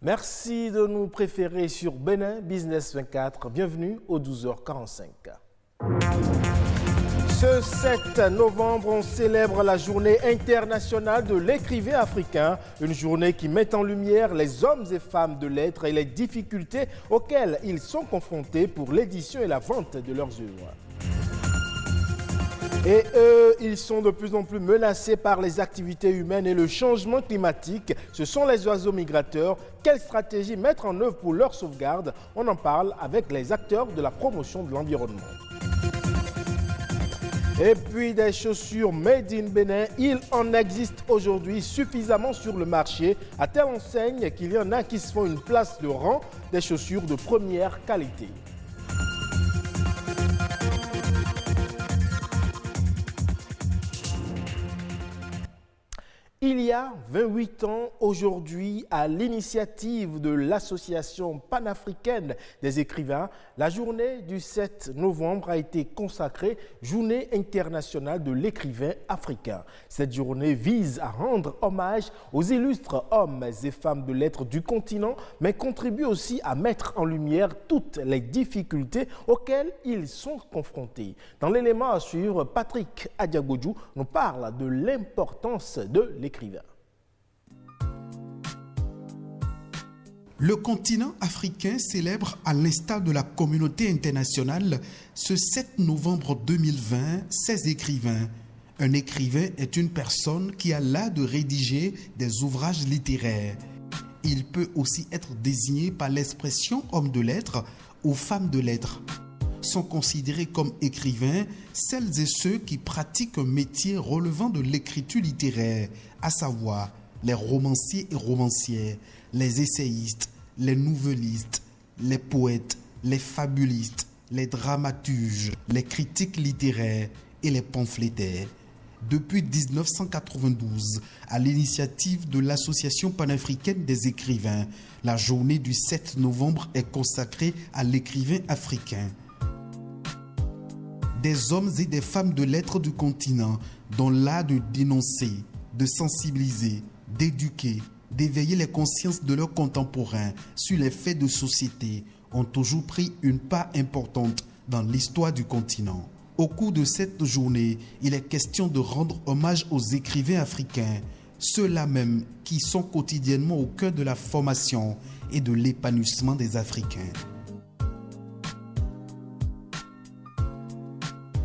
Merci de nous préférer sur Bénin Business 24. Bienvenue aux 12h45. Ce 7 novembre, on célèbre la journée internationale de l'écrivain africain, une journée qui met en lumière les hommes et femmes de lettres et les difficultés auxquelles ils sont confrontés pour l'édition et la vente de leurs œuvres. Et eux, ils sont de plus en plus menacés par les activités humaines et le changement climatique. Ce sont les oiseaux migrateurs. Quelle stratégie mettre en œuvre pour leur sauvegarde? On en parle avec les acteurs de la promotion de l'environnement. Et puis des chaussures made in Bénin, il en existe aujourd'hui suffisamment sur le marché, à telle enseigne qu'il y en a qui se font une place de rang, des chaussures de première qualité. Il y a 28 ans, aujourd'hui, à l'initiative de l'Association panafricaine des écrivains, la journée du 7 novembre a été consacrée Journée internationale de l'écrivain africain. Cette journée vise à rendre hommage aux illustres hommes et femmes de lettres du continent, mais contribue aussi à mettre en lumière toutes les difficultés auxquelles ils sont confrontés. Dans l'élément à suivre, Patrick Adiagodjou nous parle de l'importance de l'écrivain. Le continent africain célèbre, à l'instar de la communauté internationale, ce 7 novembre 2020, ses écrivains. Un écrivain est une personne qui a l'art de rédiger des ouvrages littéraires. Il peut aussi être désigné par l'expression homme de lettres ou femme de lettres. Sont considérés comme écrivains celles et ceux qui pratiquent un métier relevant de l'écriture littéraire, à savoir les romanciers et romancières, les essayistes, les nouvellistes, les poètes, les fabulistes, les dramaturges, les critiques littéraires et les pamphlétaires. Depuis 1992, à l'initiative de l'Association panafricaine des écrivains, la journée du 7 novembre est consacrée à l'écrivain africain. Des hommes et des femmes de lettres du continent dont l'art de dénoncer, de sensibiliser, d'éduquer, d'éveiller les consciences de leurs contemporains sur les faits de société ont toujours pris une part importante dans l'histoire du continent. Au cours de cette journée, il est question de rendre hommage aux écrivains africains, ceux-là même qui sont quotidiennement au cœur de la formation et de l'épanouissement des Africains.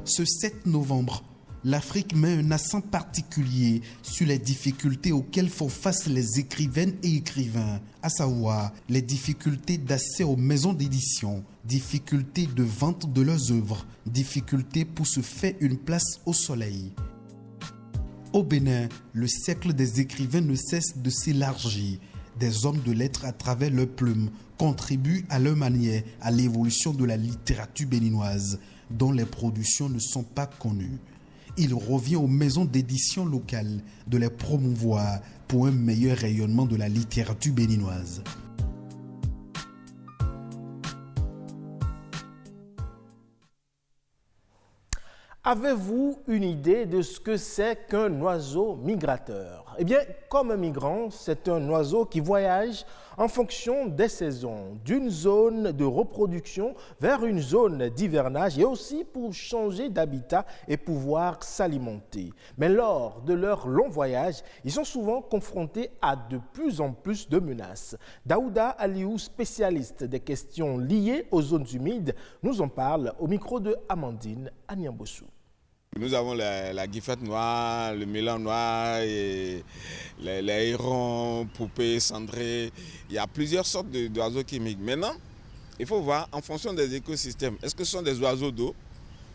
Ce 7 novembre, l'Afrique met un accent particulier sur les difficultés auxquelles font face les écrivaines et écrivains, à savoir les difficultés d'accès aux maisons d'édition, difficultés de vente de leurs œuvres, difficultés pour se faire une place au soleil. Au Bénin, le cercle des écrivains ne cesse de s'élargir. Des hommes de lettres à travers leurs plumes contribuent à leur manière à l'évolution de la littérature béninoise, dont les productions ne sont pas connues. Il revient aux maisons d'édition locales de les promouvoir pour un meilleur rayonnement de la littérature béninoise. Avez-vous une idée de ce que c'est qu'un oiseau migrateur? Eh bien, comme un migrant, c'est un oiseau qui voyage en fonction des saisons, d'une zone de reproduction vers une zone d'hivernage et aussi pour changer d'habitat et pouvoir s'alimenter. Mais lors de leur long voyage, ils sont souvent confrontés à de plus en plus de menaces. Daouda Aliou, spécialiste des questions liées aux zones humides, nous en parle au micro de Amandine Agnambossou. Nous avons la guifette noire, le mélan noir, et les hérons, poupées, cendrées. Il y a plusieurs sortes d'oiseaux qui migrent. Maintenant, il faut voir en fonction des écosystèmes. Est-ce que ce sont des oiseaux d'eau?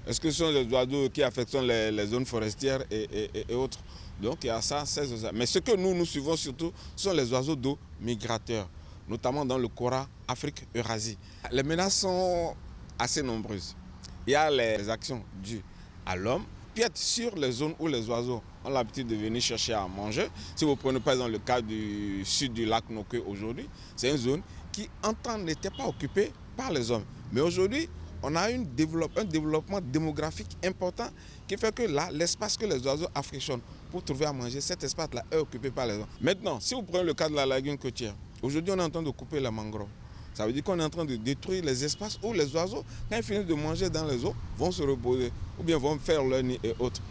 Est-ce que ce sont des oiseaux qui affectent les zones forestières et autres? Donc il y a ça, ces oiseaux. Mais ce que nous suivons surtout sont les oiseaux d'eau migrateurs, notamment dans le Kora, Afrique, Eurasie. Les menaces sont assez nombreuses. Il y a les actions dues à l'homme, piètent sur les zones où les oiseaux ont l'habitude de venir chercher à manger. Si vous prenez par exemple le cas du sud du lac Noké aujourd'hui, c'est une zone qui en temps n'était pas occupée par les hommes. Mais aujourd'hui, on a un développement démographique important qui fait que là, l'espace que les oiseaux affectionnent pour trouver à manger, cet espace-là est occupé par les hommes. Maintenant, si vous prenez le cas de la lagune côtière, Aujourd'hui, on est en train de couper la mangrove. Ça veut dire qu'on est en train de détruire les espaces où les oiseaux, quand ils finissent de manger dans les eaux, vont se reposer ou bien vont faire leur nid et autres.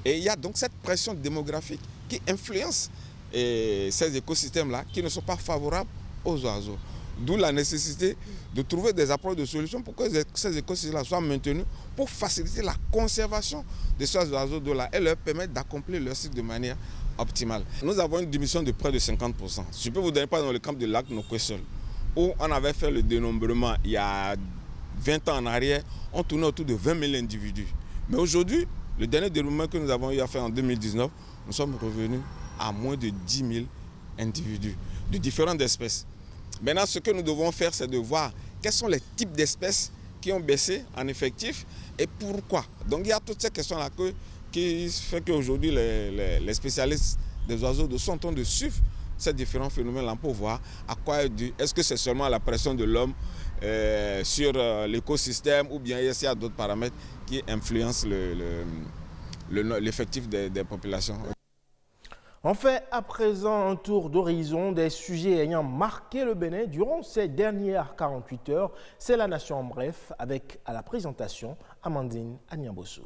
Et il y a donc cette pression démographique qui influence ces écosystèmes-là qui ne sont pas favorables aux oiseaux. D'où la nécessité de trouver des approches de solutions pour que ces écosystèmes-là soient maintenus pour faciliter la conservation de ces oiseaux d'eau-là et leur permettre d'accomplir leur cycle de manière optimale. Nous avons une diminution de près de 50%. Je peux vous donner par exemple le camp de lac Nokwesol, où on avait fait le dénombrement il y a 20 ans en arrière, on tournait autour de 20 000 individus. Mais aujourd'hui, le dernier dénombrement que nous avons eu à faire en 2019, nous sommes revenus à moins de 10 000 individus de différentes espèces. Maintenant, ce que nous devons faire, c'est de voir quels sont les types d'espèces qui ont baissé en effectif et pourquoi. Donc il y a toutes ces questions-là qui font qu'aujourd'hui les spécialistes des oiseaux sont en train de suivre ces différents phénomènes-là pour voir à quoi est dû. Est-ce que c'est seulement la pression de l'homme sur l'écosystème ou bien est-ce qu'il y a d'autres paramètres qui influencent l'effectif des populations. On fait à présent un tour d'horizon des sujets ayant marqué le Bénin durant ces dernières 48 heures. C'est la Nation en bref avec à la présentation Amandine Agnambossou.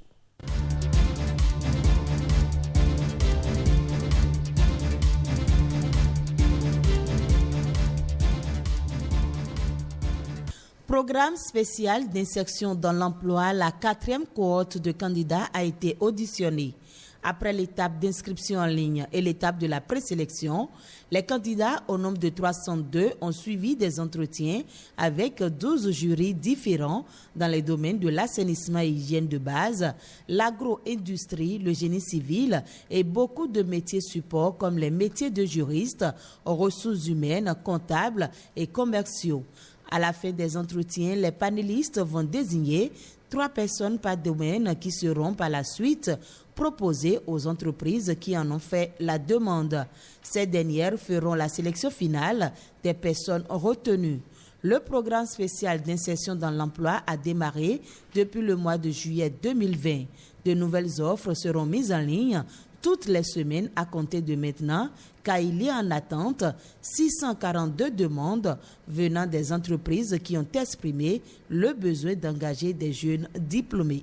Programme spécial d'insertion dans l'emploi, la 4e cohorte de candidats a été auditionnée. Après l'étape d'inscription en ligne et l'étape de la présélection, les candidats au nombre de 302 ont suivi des entretiens avec 12 jurys différents dans les domaines de l'assainissement et hygiène de base, l'agro-industrie, le génie civil et beaucoup de métiers supports comme les métiers de juriste, ressources humaines, comptables et commerciaux. À la fin des entretiens, les panélistes vont désigner 3 personnes par domaine qui seront par la suite proposées aux entreprises qui en ont fait la demande. Ces dernières feront la sélection finale des personnes retenues. Le programme spécial d'insertion dans l'emploi a démarré depuis le mois de juillet 2020. De nouvelles offres seront mises en ligne toutes les semaines à compter de maintenant, car il y a en attente 642 demandes venant des entreprises qui ont exprimé le besoin d'engager des jeunes diplômés.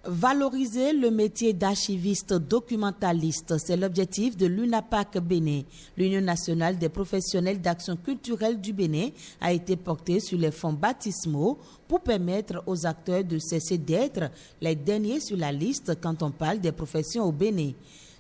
Valoriser le métier d'archiviste documentaliste, c'est l'objectif de l'UNAPAC Bénin. L'Union nationale des professionnels d'action culturelle du Bénin a été portée sur les fonds baptismaux pour permettre aux acteurs de cesser d'être les derniers sur la liste quand on parle des professions au Bénin.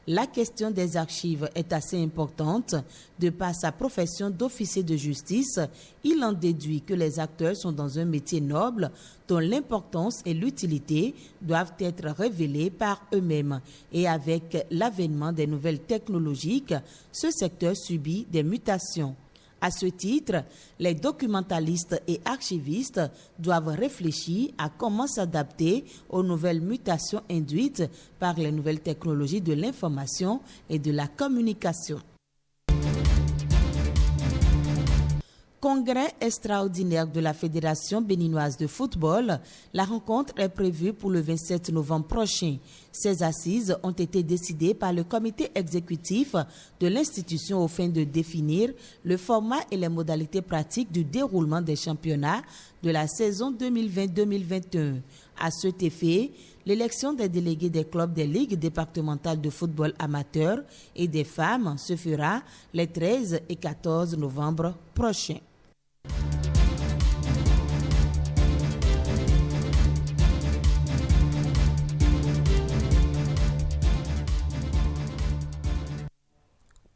La question des archives est assez importante. De par sa profession d'officier de justice, il en déduit que les acteurs sont dans un métier noble dont l'importance et l'utilité doivent être révélées par eux-mêmes. Et avec l'avènement des nouvelles technologies, ce secteur subit des mutations. À ce titre, les documentalistes et archivistes doivent réfléchir à comment s'adapter aux nouvelles mutations induites par les nouvelles technologies de l'information et de la communication. Congrès extraordinaire de la Fédération béninoise de football, la rencontre est prévue pour le 27 novembre prochain. Ces assises ont été décidées par le comité exécutif de l'institution aux fins de définir le format et les modalités pratiques du déroulement des championnats de la saison 2020-2021. À cet effet, l'élection des délégués des clubs des ligues départementales de football amateur et des femmes se fera les 13 et 14 novembre prochains.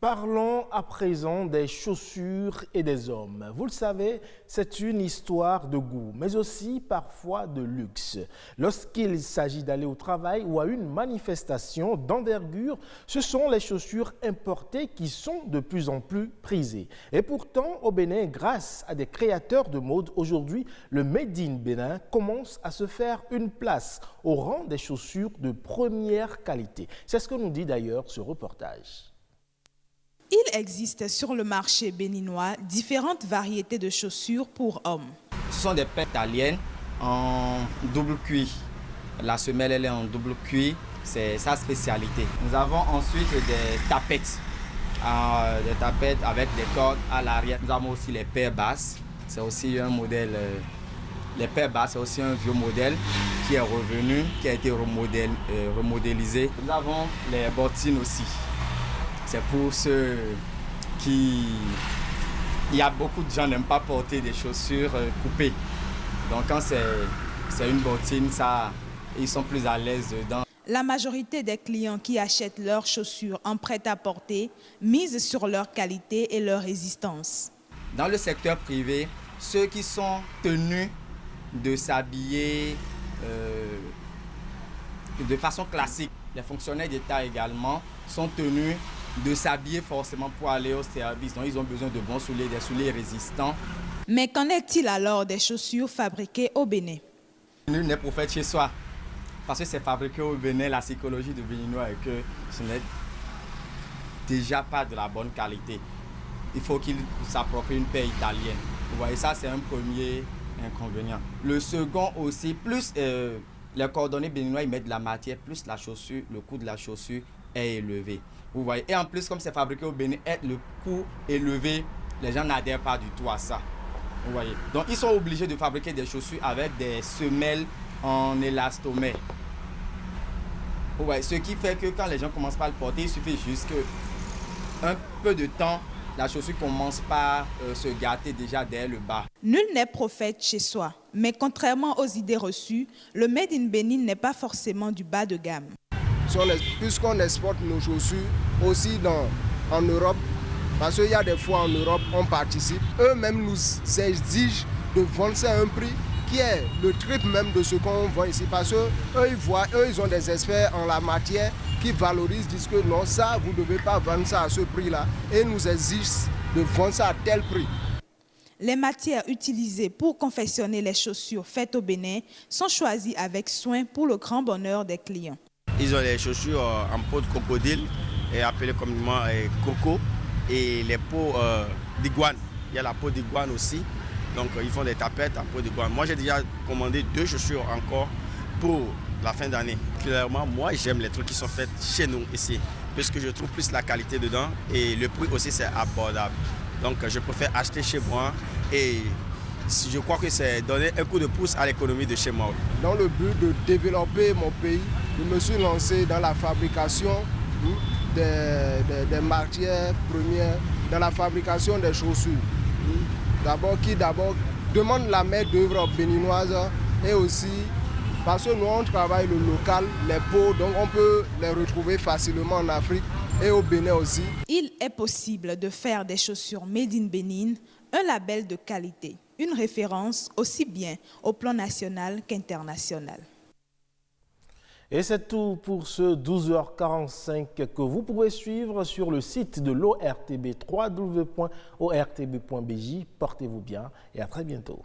Parlons à présent des chaussures et des hommes. Vous le savez, c'est une histoire de goût, mais aussi parfois de luxe. Lorsqu'il s'agit d'aller au travail ou à une manifestation d'envergure, ce sont les chaussures importées qui sont de plus en plus prisées. Et pourtant, au Bénin, grâce à des créateurs de mode, aujourd'hui, le Made in Bénin commence à se faire une place au rang des chaussures de première qualité. C'est ce que nous dit d'ailleurs ce reportage. Il existe sur le marché béninois différentes variétés de chaussures pour hommes. Ce sont des paires italiennes en double cuir. La semelle elle est en double cuir, c'est sa spécialité. Nous avons ensuite des tapettes. des tapettes avec des cordes à l'arrière. Nous avons aussi les paires basses. C'est aussi un modèle. Les paires basses, c'est aussi un vieux modèle qui est revenu, qui a été remodélisé. Nous avons les bottines aussi. C'est pour ceux qui... Il y a beaucoup de gens qui n'aiment pas porter des chaussures coupées. Donc quand c'est une bottine, ça, ils sont plus à l'aise dedans. La majorité des clients qui achètent leurs chaussures en prêt-à-porter misent sur leur qualité et leur résistance. Dans le secteur privé, ceux qui sont tenus de s'habiller de façon classique, les fonctionnaires d'État également sont tenus de s'habiller forcément pour aller au service. Donc ils ont besoin de bons souliers, des souliers résistants. Mais qu'en est-il alors des chaussures fabriquées au Bénin? Nul n'est prophète chez soi. Parce que c'est fabriqué au Bénin, la psychologie du Béninois est que ce n'est déjà pas de la bonne qualité. Il faut qu'il s'approprie une paire italienne. Vous voyez, ça c'est un premier inconvénient. Le second aussi, plus les cordonniers béninois ils mettent de la matière, plus la chaussure, le coût de la chaussure est élevé. Vous voyez, et en plus comme c'est fabriqué au Bénin, le coût élevé, les gens n'adhèrent pas du tout à ça. Vous voyez, donc ils sont obligés de fabriquer des chaussures avec des semelles en élastomère. Vous voyez, ce qui fait que quand les gens commencent par le porter, il suffit juste que un peu de temps, la chaussure commence par se gâter déjà derrière le bas. Nul n'est prophète chez soi, mais contrairement aux idées reçues, le Made in Bénin n'est pas forcément du bas de gamme. Puisqu'on exporte nos chaussures aussi en Europe, parce qu'il y a des fois en Europe, on participe, eux-mêmes nous exigent de vendre ça à un prix qui est le triple même de ce qu'on vend ici. Parce qu'eux, ils ont des experts en la matière qui valorisent, disent que non, ça, vous ne devez pas vendre ça à ce prix-là. Et nous exigent de vendre ça à tel prix. Les matières utilisées pour confectionner les chaussures faites au Bénin sont choisies avec soin pour le grand bonheur des clients. Ils ont les chaussures en peau de crocodile, et appelées communément coco, et les peaux d'iguane. Il y a la peau d'iguane aussi. Donc ils font des tapettes en peau d'iguane. Moi j'ai déjà commandé 2 chaussures encore pour la fin d'année. Clairement, moi j'aime les trucs qui sont faits chez nous ici, parce que je trouve plus la qualité dedans et le prix aussi c'est abordable. Donc je préfère acheter chez moi et je crois que c'est donner un coup de pouce à l'économie de chez moi. Dans le but de développer mon pays, je me suis lancé dans la fabrication des matières premières, dans la fabrication des chaussures. Qui demande la main-d'œuvre béninoise et aussi parce que nous on travaille le local, les peaux, donc on peut les retrouver facilement en Afrique et au Bénin aussi. Il est possible de faire des chaussures Made in Bénin, un label de qualité, une référence aussi bien au plan national qu'international. Et c'est tout pour ce 12h45 que vous pouvez suivre sur le site de l'ORTB, www.ortb.bj. Portez-vous bien et à très bientôt.